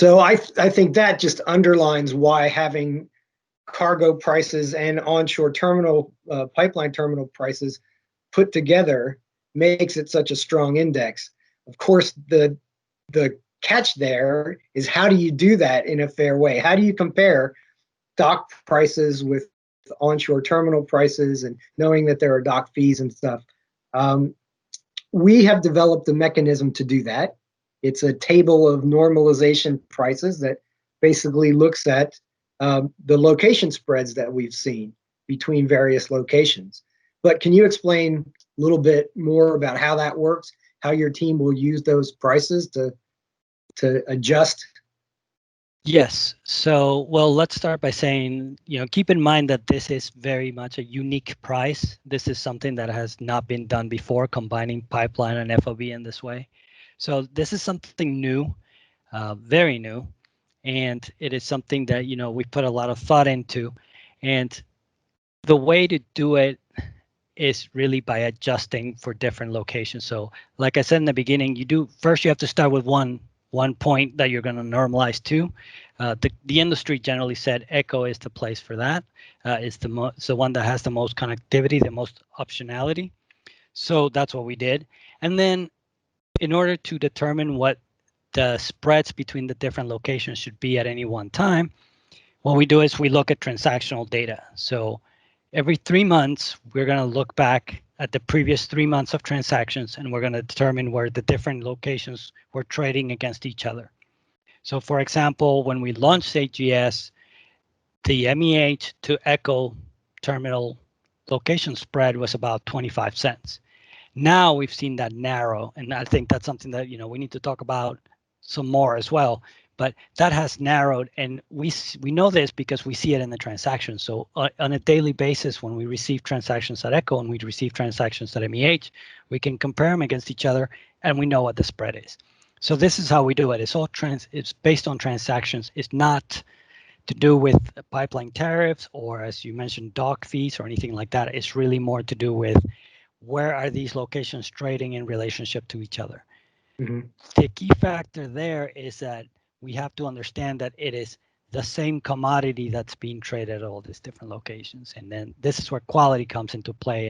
So I think that just underlines why having cargo prices and onshore terminal pipeline terminal prices put together makes it such a strong index. Of course, the catch there is, how do you do that in a fair way? How do you compare dock prices with onshore terminal prices, and knowing that there are dock fees and stuff? We have developed a mechanism to do that. It's a table of normalization prices that basically looks at the location spreads that we've seen between various locations. But can you explain a little bit more about how that works, how your team will use those prices to adjust? Yes. So, well, let's start by saying, keep in mind that this is very much a unique price. This is something that has not been done before, combining pipeline and FOB in this way. So this is something new, very new, and it is something that, we put a lot of thought into. And the way to do it is really by adjusting for different locations. So like I said in the beginning, you have to start with one point that you're going to normalize to. The industry generally said Echo is the place for that. It's the one that has the most connectivity, the most optionality. So that's what we did. And then in order to determine what the spreads between the different locations should be at any one time, what we do is we look at transactional data. So every 3 months, we're going to look back at the previous 3 months of transactions, and we're going to determine where the different locations were trading against each other. So for example, when we launched AGS, the MEH to Echo terminal location spread was about 25 cents. Now we've seen that narrow, and I think that's something that we need to talk about some more as well. But that has narrowed, and we know this because we see it in the transactions. So on a daily basis, when we receive transactions at Echo and we receive transactions at MEH, we can compare them against each other, and we know what the spread is. So this is how we do it. It's based on transactions. It's not to do with pipeline tariffs or, as you mentioned, dock fees or anything like that. It's really more to do with where are these locations trading in relationship to each other. Mm-hmm. The key factor there is that we have to understand that it is the same commodity that's being traded at all these different locations. And then this is where quality comes into play